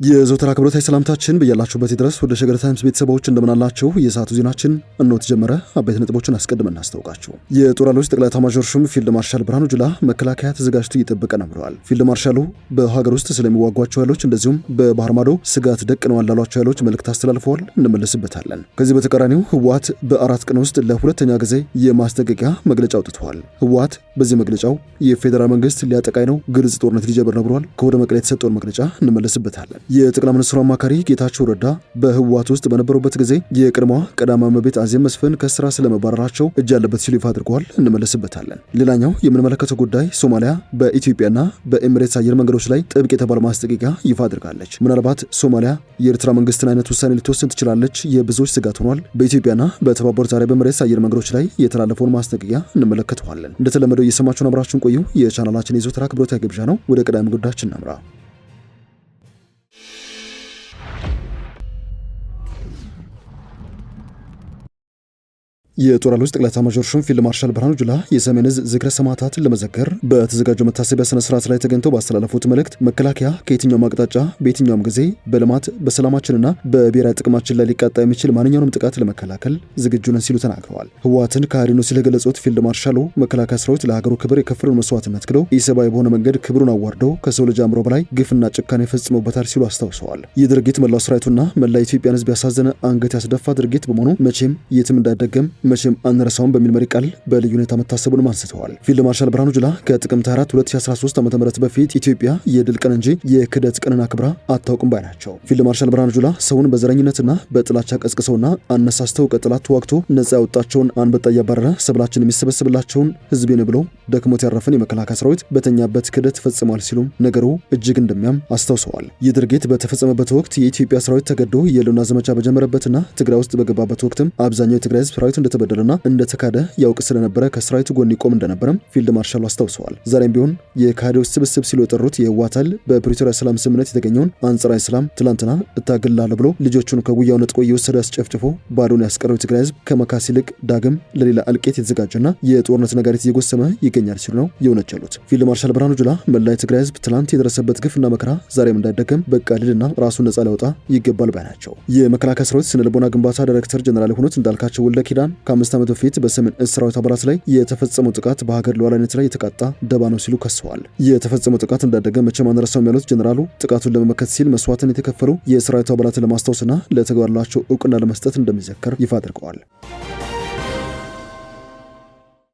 የዘወትር አክብሮታዊ ሰላምታችን በያላችሁበት ድረስ ወደ ሸገር ታይምስ ቤተሰቦች እንደምናላችሁ የሰዓቱ ዜናችን እነሆ ተጀመረ። አበይት ነጥቦችን አስቀድመን እናስታውቃችሁ። የጦር ኃይሎች ጠቅላይ ኤታማዦር ሹም ፊልድ ማርሻል ብርሃኑ ጁላ መከላከያ ተዘጋጅቶ እየጠበቀ ነው ብለዋል። ፊልድ ማርሻሉ በሀገር ውስጥ ስለሚዋጓቸው ኃይሎች እንደዚሁም በባህር ማዶ ስጋት ደቅነዋል ላሏቸው ኃይሎች መልእክት አስተላልፈዋል። እንመለስበታለን። ከዚህ በተቃራኒው ህወሓት በአራት ቀን ውስጥ ለሁለተኛ ጊዜ የማስጠንቀቂያ መግለጫ አውጥቷል። ህወሓት በዚህ መግለጫው የፌዴራል መንግስት ሊያጠቃኝ ነው፣ ግልጽ ጦርነት ሊጀምር ነው ብሏል። ከወደ መቀሌ የተሰጠውን መግለጫ እንመለስበታለን። የጠቅላይ ሚኒስትሩ አማካሪ ጌታቸው ረዳ በህወሓት ውስጥ በነበሩበት ጊዜ የቀድሞዋ ቀዳማዊት እመቤት አዜብ መስፍን ከስራ ስለመባረራቸው እጅ ያለበት ሲሉ ይፋ አድርገዋል። እንመለስበታለን። ሌላኛው የምንመለከተው ጉዳይ ሶማሊያ በኢትዮጵያና በኤሚሬትስ አየር መንገዶች ላይ ጥብቅ የተባለ ማስጠንቀቂያ ይፋ አድርጋለች። ምናልባት ሶማሊያ የኤርትራ መንግስትን አይነት ውሳኔ ልትወስን ትችላለች፣ የብዙዎች ስጋት ሆኗል። በኢትዮጵያና በተባበሩት አረብ ኤሚሬትስ አየር መንገዶች ላይ የተላለፈውን ማስጠንቀቂያ እንመለከተዋለን። እንደተለመደው እየሰማችሁን አብራችሁን ቆዩ። የቻናላችን የዘወትር አክብሮታዊ ግብዣ ነው። ወደ ቀዳሚ ጉዳያችን እናምራ። የጦር ኃይሎች ጠቅላይ ኤታማዦር ሹም ፊልድ ማርሻል ብርሃኑ ጁላ የሰሜን ዕዝ ዝክረ ሰማዕታትን ለመዘከር በተዘጋጀው መታሰቢያ ስነ ስርዓት ላይ ተገኝተው ባስተላለፉት መልእክት መከላከያ ከየትኛውም አቅጣጫ በየትኛውም ጊዜ በልማት በሰላማችንና በብሔራዊ ጥቅማችን ላይ ሊቃጣ የሚችል ማንኛውንም ጥቃት ለመከላከል ዝግጁ ነን ሲሉ ተናግረዋል። ህወሓትን ከሃዲ ነው ሲሉ የገለጹት ፊልድ ማርሻሉ መከላከያ ሰራዊት ለሀገሩ ክብር የከፈለውን መስዋዕትነት ክደው ኢሰብአዊ በሆነ መንገድ ክብሩን አዋርደው ከሰው ልጅ አእምሮ በላይ ግፍና ጭካኔ ፈጽመውበታል ሲሉ አስታውሰዋል። ይህ ድርጊት መላው ሰራዊቱና መላ ኢትዮጵያን ህዝብ ያሳዘነ አንገት ያስደፋ ድርጊት በመሆኑ መቼም የትም እንዳይደገም መቼም አንረሳውን በሚል መሪ ቃል በልዩ ሁኔታ መታሰቡን አንስተዋል። ፊልድ ማርሻል ብርሃኑ ጁላ ከጥቅምት 24 2013 ዓ.ም በፊት ኢትዮጵያ የድል ቀን እንጂ የክደት ቀንን አክብራ አታውቅም ባይ ናቸው። ፊልድ ማርሻል ብርሃኑ ጁላ ሰውን በዘረኝነትና በጥላቻ ቀስቅሰውና አነሳስተው ቀጥላት ተዋግቶ ነጻ ያወጣቸውን አንበጣ እያባረረ ሰብላችን የሚሰበስብላቸውን ህዝቤን ብለው ደክሞት ያረፈን የመከላከያ ሰራዊት በተኛበት ክደት ፈጽሟል ሲሉም ነገሩ እጅግ እንደሚያም አስታውሰዋል። ይህ ድርጊት በተፈጸመበት ወቅት የኢትዮጵያ ሰራዊት ተገዶ የህልውና ዘመቻ በጀመረበትና ትግራይ ውስጥ በገባበት ወቅትም አብዛኛው የትግራይ ህዝብ ሰራዊት እንደተበደለና እንደተካደ ያውቅ ስለነበረ ከሰራዊቱ ጎን ይቆም እንደነበረም ፊልድ ማርሻሉ አስታውሰዋል። ዛሬም ቢሆን የካህዲዎች ስብስብ ሲሉ የጠሩት የህወሓት ኃይል በፕሪቶሪያ ሰላም ስምምነት የተገኘውን አንጻራዊ ሰላም ትላንትና እታገላለሁ ብሎ ልጆቹን ከጉያው ነጥቆ እየወሰደ ያስጨፍጭፎ ባዶን ያስቀረው የትግራይ ህዝብ ከመካስ ይልቅ ዳግም ለሌላ እልቂት የተዘጋጀና የጦርነት ነጋሪት እየጎሰመ ይገኛል ሲሉ ነው የወነጀሉት። ፊልድ ማርሻል ብርሃኑ ጁላ መላ የትግራይ ህዝብ ትላንት የደረሰበት ግፍና መከራ ዛሬም እንዳይደገም በቃ ሊልና ራሱን ነጻ ሊያወጣ ይገባል ባይ ናቸው። የመከላከያ ሰራዊት ስነ ልቦና ግንባታ ዳይሬክተር ጀነራል የሆኑት እንዳልካቸው ወልደ ኪዳን ከ5 ዓመት በፊት በሰሜን ዕዝ ሰራዊት አባላት ላይ የተፈጸመው ጥቃት በሀገር ሉዓላዊነት ላይ የተቃጣ ደባ ነው ሲሉ ከሰዋል። የተፈጸመው ጥቃት እንዳደገ መቼም አንረሳውም ያሉት ጀነራሉ ጥቃቱን ለመመከት ሲል መስዋዕትን የተከፈሉ የሰራዊቱ አባላትን ለማስታወስና ለተግባራቸው እውቅና ለመስጠት እንደሚዘከር ይፋ አድርገዋል።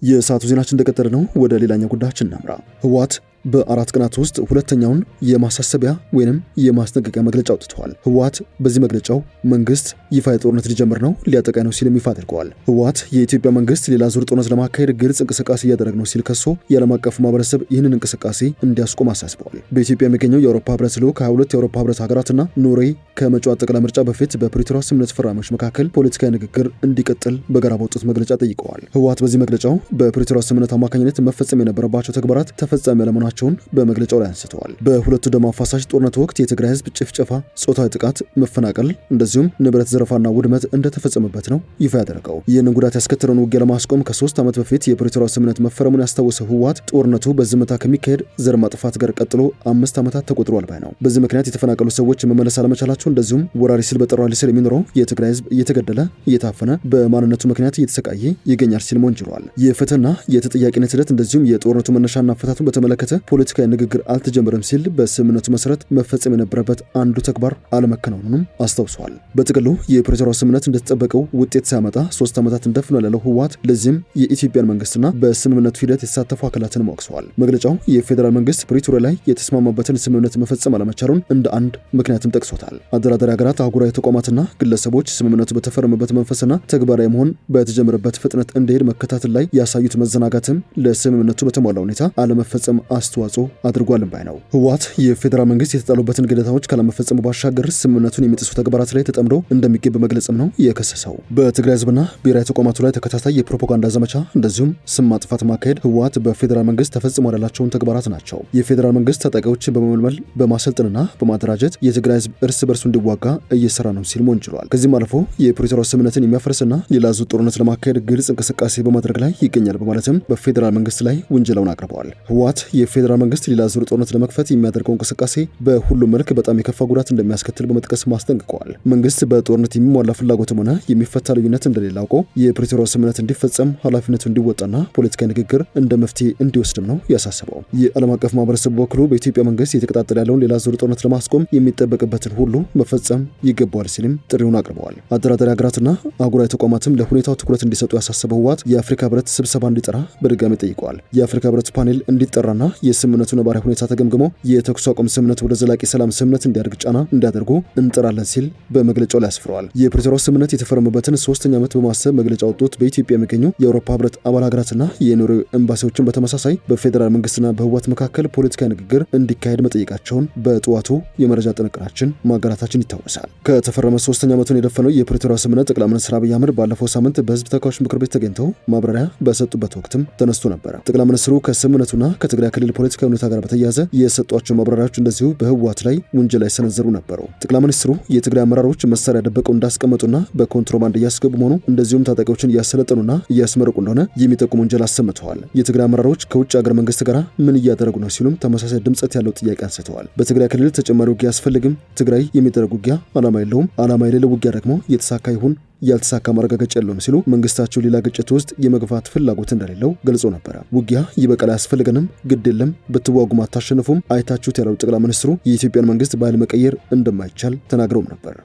የሰዓቱ ዜናችን እንደቀጠለ ነው። ወደ ሌላኛው ጉዳያችን እናምራ። ህወሓት በአራት ቀናት ውስጥ ሁለተኛውን የማሳሰቢያ ወይንም የማስጠንቀቂያ መግለጫ አውጥተዋል። ህወሓት በዚህ መግለጫው መንግስት ይፋ የጦርነት ሊጀምር ነው፣ ሊያጠቃኝ ነው ሲልም ይፋ አድርገዋል። ህወሓት የኢትዮጵያ መንግስት ሌላ ዙር ጦርነት ለማካሄድ ግልጽ እንቅስቃሴ እያደረገ ነው ሲል ከሶ የዓለም አቀፉ ማህበረሰብ ይህንን እንቅስቃሴ እንዲያስቆም አሳስበዋል። በኢትዮጵያ የሚገኘው የአውሮፓ ህብረት ልዑክ 22 የአውሮፓ ህብረት ሀገራትና ኖርዌይ ከመጪው አጠቃላይ ምርጫ በፊት በፕሪቶሪያ ስምምነት ፈራሚዎች መካከል ፖለቲካዊ ንግግር እንዲቀጥል በጋራ ባወጡት መግለጫ ጠይቀዋል። ህወሓት በዚህ መግለጫው በፕሪቶሪያ ስምምነት አማካኝነት መፈጸም የነበረባቸው ተግባራት ተፈጻሚ ያለመሆናቸውን በመግለጫው ላይ አንስተዋል። በሁለቱ ደም አፋሳሽ ጦርነት ወቅት የትግራይ ህዝብ ጭፍጨፋ፣ ጾታዊ ጥቃት፣ መፈናቀል እንደዚሁም ንብረት ዘረፋና ውድመት እንደተፈጸመበት ነው ይፋ ያደረገው። ይህንን ጉዳት ያስከተለውን ውጊያ ለማስቆም ከ3 ዓመት በፊት የፕሪቶሪያ ስምምነት መፈረሙን ያስታወሰው ህወሓት ጦርነቱ በዝምታ ከሚካሄድ ዘር ማጥፋት ጋር ቀጥሎ 5 ዓመታት ተቆጥሯል ባይ ነው። በዚህ ምክንያት የተፈናቀሉ ሰዎች መመለስ አለመቻላቸው እንደዚሁም ወራሪ ሲል በጠራው ኃይል ስር የሚኖረው የትግራይ ህዝብ እየተገደለ እየታፈነ በማንነቱ ምክንያት እየተሰቃየ ይገኛል ሲል ወንጅሏል። የፍትህና የተጠያቂነት ሂደት እንደዚሁም የጦርነቱ መነሻና አፈታቱን በተመለከተ ፖለቲካዊ ንግግር አልተጀመረም ሲል በስምምነቱ መሰረት መፈጸም የነበረበት አንዱ ተግባር አለመከናወኑንም አስታውሰዋል። በጥቅሉ የፕሪቶሪያው ስምምነት እንደተጠበቀው ውጤት ሳያመጣ 3 ዓመታት እንደፍኗል ያለው ህወሓት ለዚህም የኢትዮጵያን መንግስትና በስምምነቱ ሂደት የተሳተፉ አካላትን ወቅሰዋል። መግለጫው የፌዴራል መንግስት ፕሪቶሪያ ላይ የተስማማበትን ስምምነት መፈጸም አለመቻሉን እንደ አንድ ምክንያትም ጠቅሶታል። አደራዳሪ ሀገራት፣ አህጉራዊ ተቋማትና ግለሰቦች ስምምነቱ በተፈረመበት መንፈስና ተግባራዊ መሆን በተጀመረበት ፍጥነት እንዲሄድ መከታተል ላይ ያሳዩት መዘናጋትም ለስምምነቱ በተሟላ ሁኔታ አለመፈጸም አስተዋጽኦ አድርጓል ባይ ነው። ህወሓት የፌዴራል መንግስት የተጣሉበትን ግዴታዎች ካለመፈጸሙ ባሻገር ስምምነቱን የሚጥሱ ተግባራት ላይ ተጠምዶ እንደሚገኝ በመግለጽም ነው የከሰሰው። በትግራይ ህዝብና ብሔራዊ ተቋማቱ ላይ ተከታታይ የፕሮፓጋንዳ ዘመቻ እንደዚሁም ስም ማጥፋት ማካሄድ ህወሓት በፌዴራል መንግስት ተፈጽሟል ያላቸውን ተግባራት ናቸው። የፌዴራል መንግስት ታጣቂዎችን በመመልመል በማሰልጠንና በማደራጀት የትግራይ ህዝብ እርስ በርሱ እንዲዋጋ እየሰራ ነው ሲል ወንጅሏል። ከዚህም አልፎ የፕሪቶሪያ ስምምነትን የሚያፈርስና ሌላ ዙር ጦርነት ለማካሄድ ግልጽ እንቅስቃሴ በማድረግ ላይ ይገኛል በማለትም በፌዴራል መንግስት ላይ ውንጀላውን አቅርበዋል። ህወሓት የፌዴራል መንግስት ሌላ ዙር ጦርነት ለመክፈት የሚያደርገው እንቅስቃሴ በሁሉም መልክ በጣም የከፋ ጉዳት እንደሚያስከትል በመጥቀስ ማስጠንቅቀዋል። መንግስት በጦርነት የሚሟላ ፍላጎትም ሆነ የሚፈታ ልዩነት እንደሌለ አውቆ የፕሪቶሪያው ስምምነት እንዲፈጸም ኃላፊነቱ እንዲወጣና ፖለቲካዊ ንግግር እንደ መፍትሄ እንዲወስድም ነው ያሳሰበው። የዓለም አቀፍ ማህበረሰብ በበኩሉ በኢትዮጵያ መንግስት የተቀጣጠለ ያለውን ሌላ ዙር ጦርነት ለማስቆም የሚጠበቅበትን ሁሉ መፈጸም ይገባዋል ሲልም ጥሪውን አቅርበዋል። አደራዳሪ ሀገራትና አህጉራዊ ተቋማትም ለሁኔታው ትኩረት እንዲሰጡ ያሳሰበው ህወሓት የአፍሪካ ህብረት ስብሰባ እንዲጠራ በድጋሚ ጠይቀዋል። የአፍሪካ ህብረት ፓኔል እንዲጠራና የስምምነቱ ነባራዊ ሁኔታ ተገምግሞ የተኩስ አቁም ስምምነት ወደ ዘላቂ ሰላም ስምምነት እንዲያደርግ ጫና እንዲያደርጉ እንጠራለን ሲል በመግለጫው ላይ አስፍረዋል። የፕሪቶሪያው ስምምነት የተፈረመበትን 3ኛ ዓመት በማሰብ መግለጫ ወጡት በኢትዮጵያ የሚገኙ የአውሮፓ ህብረት አባል ሀገራትና የኖርዌይ ኤምባሲዎችን በተመሳሳይ በፌዴራል መንግስትና በህወሓት መካከል ፖለቲካዊ ንግግር እንዲካሄድ መጠየቃቸውን በጠዋቱ የመረጃ ጥንቅራችን ማጋራታችን ይታወሳል። ከተፈረመ 3ኛ ዓመቱን የደፈነው የፕሪቶሪያው ስምምነት ጠቅላይ ሚኒስትር አብይ አህመድ ባለፈው ሳምንት በህዝብ ተወካዮች ምክር ቤት ተገኝተው ማብራሪያ በሰጡበት ወቅትም ተነስቶ ነበር። ጠቅላይ ሚኒስትሩ ከስምምነቱና ከትግራይ ክልል ፖለቲካዊ ሁኔታ ጋር በተያያዘ የሰጧቸው ማብራሪያዎች እንደዚሁ በህወሓት ላይ ውንጀላ የሰነዘሩ ነበሩ። ጠቅላይ ሚኒስትሩ የትግራይ አመራሮች መሳሪያ ደበቀው እንዳስቀመጡና በኮንትሮባንድ እያስገቡ መሆኑ እንደዚሁም ታጣቂዎችን እያሰለጠኑና እያስመረቁ እንደሆነ የሚጠቁም ውንጀላ አሰምተዋል። የትግራይ አመራሮች ከውጭ ሀገር መንግስት ጋር ምን እያደረጉ ነው ሲሉም ተመሳሳይ ድምጸት ያለው ጥያቄ አንስተዋል። በትግራይ ክልል ተጨማሪ ውጊያ አያስፈልግም፣ ትግራይ የሚደረግ ውጊያ ዓላማ የለውም፣ ዓላማ የሌለው ውጊያ ደግሞ የተሳካ ይሁን ያልተሳካ ማረጋገጫ የለውም ሲሉ መንግስታቸው ሌላ ግጭት ውስጥ የመግፋት ፍላጎት እንደሌለው ገልጾ ነበር። ውጊያ ይበቃል፣ አያስፈልገንም፣ ግድ የለም፣ ብትዋጉም አታሸንፉም አይታችሁት ያለው ጠቅላይ ሚኒስትሩ የኢትዮጵያን መንግስት በኃይል መቀየር እንደማይቻል ተናግረውም ነበር።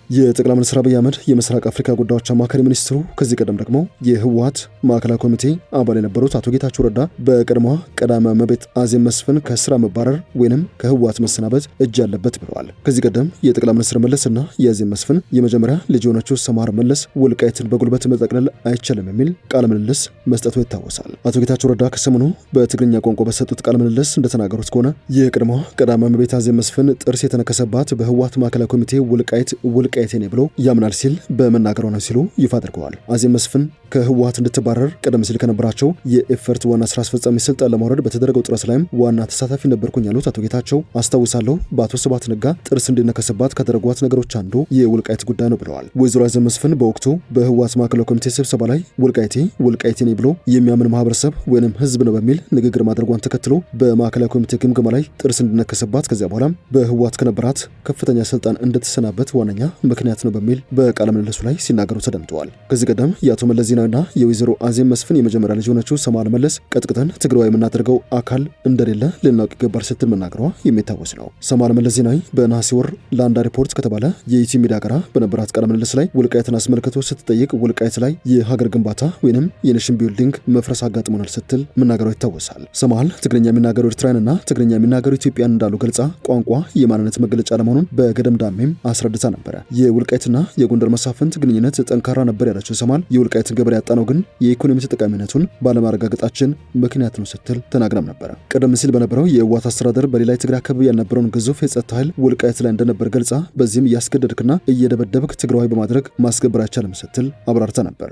የጠቅላይ ሚኒስትር አብይ አህመድ የምስራቅ አፍሪካ ጉዳዮች አማካሪ ሚኒስትሩ ከዚህ ቀደም ደግሞ የህወሓት ማዕከላዊ ኮሚቴ አባል የነበሩት አቶ ጌታቸው ረዳ በቀድሞዋ ቀዳማዊት እመቤት አዜብ መስፍን ከስራ መባረር ወይንም ከህወሓት መሰናበት እጅ ያለበት ብለዋል። ከዚህ ቀደም የጠቅላይ ሚኒስትር መለስና የአዜብ መስፍን የመጀመሪያ ልጅ የሆነችው ሰማር መለስ ወልቃይትን በጉልበት መጠቅለል አይቻልም የሚል ቃለ ምልልስ መስጠቱ ይታወሳል። አቶ ጌታቸው ረዳ ከሰሞኑ በትግርኛ ቋንቋ በሰጡት ቃለ ምልልስ እንደተናገሩት ከሆነ የቀድሞዋ ቀዳማዊት እመቤት አዜብ መስፍን ጥርስ የተነከሰባት በህወሓት ማዕከላዊ ኮሚቴ ወልቃይቴ ነው ብሎ ያምናል ሲል በመናገሩ ነው ሲሉ ይፋ አድርገዋል። አዜብ መስፍን ከህወሓት እንድትባረር ቀደም ሲል ከነበራቸው የኤፈርት ዋና ስራ አስፈጻሚ ስልጣን ለማውረድ በተደረገው ጥረት ላይም ዋና ተሳታፊ ነበርኩኝ ያሉት አቶ ጌታቸው አስታውሳለሁ፣ በአቶ ስብሐት ነጋ ጥርስ እንዲነከስባት ካደረጓት ነገሮች አንዱ የወልቃይት ጉዳይ ነው ብለዋል። ወይዘሮ አዜብ መስፍን በወቅቱ በህወሓት ማዕከላዊ ኮሚቴ ስብሰባ ላይ ወልቃይቴ ነው ብሎ የሚያምን ማህበረሰብ ወይንም ህዝብ ነው በሚል ንግግር ማድረጓን ተከትሎ በማዕከላዊ ኮሚቴ ግምገማ ላይ ጥርስ እንዲነከስባት ከዚያ በኋላም በህወሓት ከነበራት ከፍተኛ ስልጣን እንድትሰናበት ዋነኛ ምክንያት ነው በሚል በቃለ ምልልሱ ላይ ሲናገሩ ተደምጠዋል። ከዚህ ቀደም የአቶ መለስ ዜናዊና የወይዘሮ አዜብ መስፍን የመጀመሪያ ልጅ የሆነችው ሰማር መለስ ቀጥቅጠን ትግራይ የምናደርገው አካል እንደሌለ ልናውቅ ይገባል ስትል መናገሯ የሚታወስ ነው። ሰማር መለስ ዜናዊ በነሐሴ ወር ለአንድ ሪፖርት ከተባለ የኢትዮ ሚዲያ ጋር በነበራት ቃለ ምልልስ ላይ ወልቃይትን አስመልክቶ ስትጠይቅ ወልቃይት ላይ የሀገር ግንባታ ወይንም የኔሽን ቢልዲንግ መፍረስ አጋጥሞናል ስትል መናገሯ ይታወሳል። ሰማል ትግርኛ የሚናገሩ ኤርትራውያንና ትግርኛ የሚናገሩ ኢትዮጵያን እንዳሉ ገልጻ ቋንቋ የማንነት መገለጫ ለመሆኑን በገደምዳሜም አስረድታ ነበረ። የወልቃይትና የጎንደር መሳፍንት ግንኙነት ጠንካራ ነበር ያለችው ሰማል የወልቃይትን ገበሬ ያጣነው ግን የኢኮኖሚ ተጠቃሚነቱን ባለማረጋገጣችን ምክንያት ነው ስትል ተናግራም ነበር። ቀደም ሲል በነበረው የህወሓት አስተዳደር በሌላ የትግራይ አካባቢ ያልነበረውን ግዙፍ የጸጥታ ኃይል ወልቃይት ላይ እንደነበር ገልጻ በዚህም እያስገደድክና እየደበደብክ ትግራዋይ በማድረግ ማስገበር አይቻልም ስትል አብራርታ ነበር።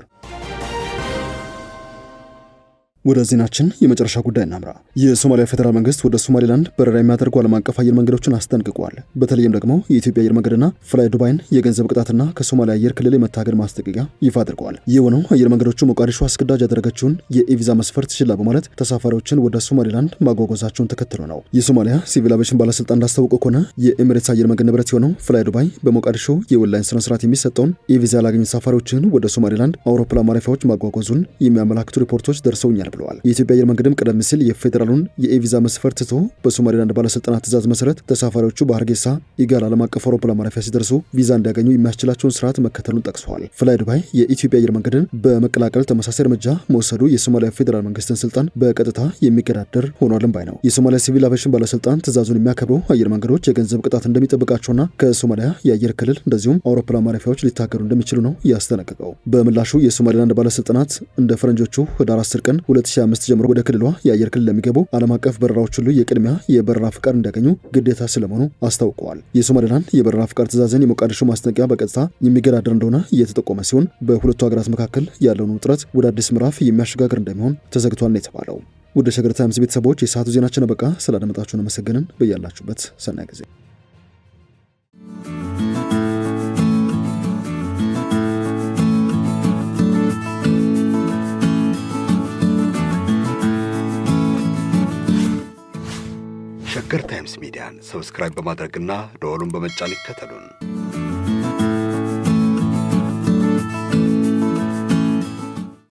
ወደ ዜናችን የመጨረሻ ጉዳይ እናምራ። የሶማሊያ ፌዴራል መንግስት ወደ ሶማሊላንድ በረራ የሚያደርጉ ዓለም አቀፍ አየር መንገዶችን አስጠንቅቋል። በተለይም ደግሞ የኢትዮጵያ አየር መንገድና ፍላይ ዱባይን የገንዘብ ቅጣትና ከሶማሊያ አየር ክልል የመታገድ ማስጠንቀቂያ ይፋ አድርገዋል። የሆነው አየር መንገዶቹ ሞቃዲሾ አስገዳጅ ያደረገችውን የኢቪዛ መስፈርት ችላ በማለት ተሳፋሪዎችን ወደ ሶማሊላንድ ማጓጓዛቸውን ተከትሎ ነው። የሶማሊያ ሲቪል አቪዬሽን ባለስልጣን እንዳስታወቀው ከሆነ የኤሚሬትስ አየር መንገድ ንብረት የሆነው ፍላይ ዱባይ በሞቃዲሾ የኦንላይን ስነ ስርዓት የሚሰጠውን ኢቪዛ ያላገኙ ተሳፋሪዎችን ወደ ሶማሊላንድ አውሮፕላን ማረፊያዎች ማጓጓዙን የሚያመላክቱ ሪፖርቶች ደርሰውኛል ብለዋል። የኢትዮጵያ አየር መንገድም ቀደም ሲል የፌዴራሉን የኢቪዛ መስፈርት ትቶ በሶማሊላንድ ባለስልጣናት ትዕዛዝ መሰረት ተሳፋሪዎቹ በሀርጌሳ ኢጋል ዓለም አቀፍ አውሮፕላን ማረፊያ ሲደርሱ ቪዛ እንዲያገኙ የሚያስችላቸውን ስርዓት መከተሉን ጠቅሰዋል። ፍላይ ዱባይ የኢትዮጵያ አየር መንገድን በመቀላቀል ተመሳሳይ እርምጃ መውሰዱ የሶማሊያ ፌዴራል መንግስትን ስልጣን በቀጥታ የሚገዳደር ሆኗልም ባይ ነው። የሶማሊያ ሲቪል አቪዬሽን ባለስልጣን ትዕዛዙን የሚያከብሩ አየር መንገዶች የገንዘብ ቅጣት እንደሚጠብቃቸውና ከሶማሊያ የአየር ክልል እንደዚሁም አውሮፕላን ማረፊያዎች ሊታገዱ እንደሚችሉ ነው ያስጠነቀቀው። በምላሹ የሶማሊላንድ ባለስልጣናት እንደ ፈረንጆቹ ህዳር 10 ቀን 2025 ጀምሮ ወደ ክልሏ የአየር ክልል ለሚገቡ ዓለም አቀፍ በረራዎች ሁሉ የቅድሚያ የበረራ ፍቃድ እንዲያገኙ ግዴታ ስለመሆኑ አስታውቀዋል። የሶማሊላንድ የበረራ ፍቃድ ትዕዛዝን የሞቃዲሾ ማስጠንቀቂያ በቀጥታ የሚገዳደር እንደሆነ እየተጠቆመ ሲሆን በሁለቱ ሀገራት መካከል ያለውን ውጥረት ወደ አዲስ ምዕራፍ የሚያሸጋግር እንደሚሆን ተዘግቷል ነው የተባለው። ወደ ሸገር ታይምስ ቤተሰቦች የሰዓቱ ዜናችን በቃ ስላደመጣችሁን አመሰግንን። በያላችሁበት ሰናይ ጊዜ ሸገር ታይምስ ሚዲያን ሰብስክራይብ በማድረግና ደወሉን በመጫን ይከተሉን።